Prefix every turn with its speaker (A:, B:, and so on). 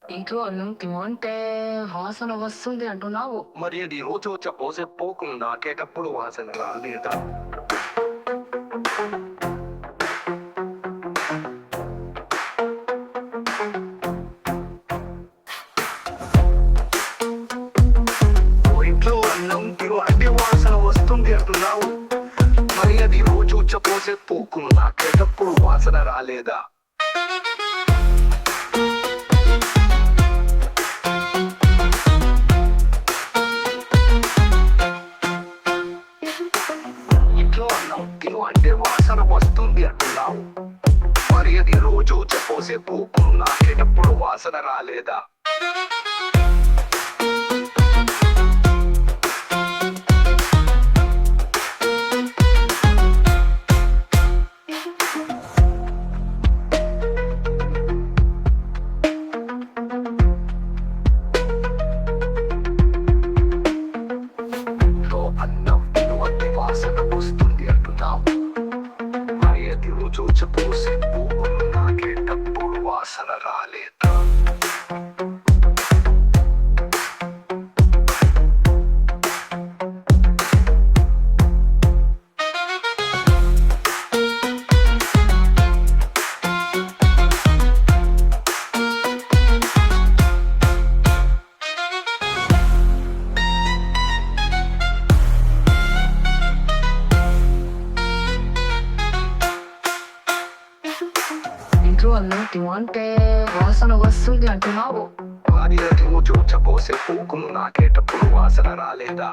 A: ఇంట్లో అన్నం తింటే వాసన వస్తుంది అంటున్నావు.
B: మరి అది రోజు పోసే పోకుండా నాకేటప్పుడు వాసన రాలేదా? ఓ ఇంట్లో అన్నం తింటే వాసన వస్తుంది అంటున్నావు. మరి అది రోజు పోసే పోకుండా నాకేటప్పుడు వాసన రాలేదా? ఇంట్లో అన్నం అంటే వాసన వస్తుంది అంటున్నావు. మరి అది రోజు పోసే పోకుండా నాకేటప్పుడు వాసన రాలేదా? ఇంట్లో అన్నం అంటే వాసన వస్తుంది అంటున్నావు. మరి అది రోజు పోసే పోకుండా నాకేటప్పుడు వాసన రాలేదా?
A: ఇంట్లో అన్నం తింటే వాసన వస్తుంది అంటున్నావు.
B: మరి అది రోజు పోసే పోకుండా నాకేటప్పుడు వాసన రాలేదా?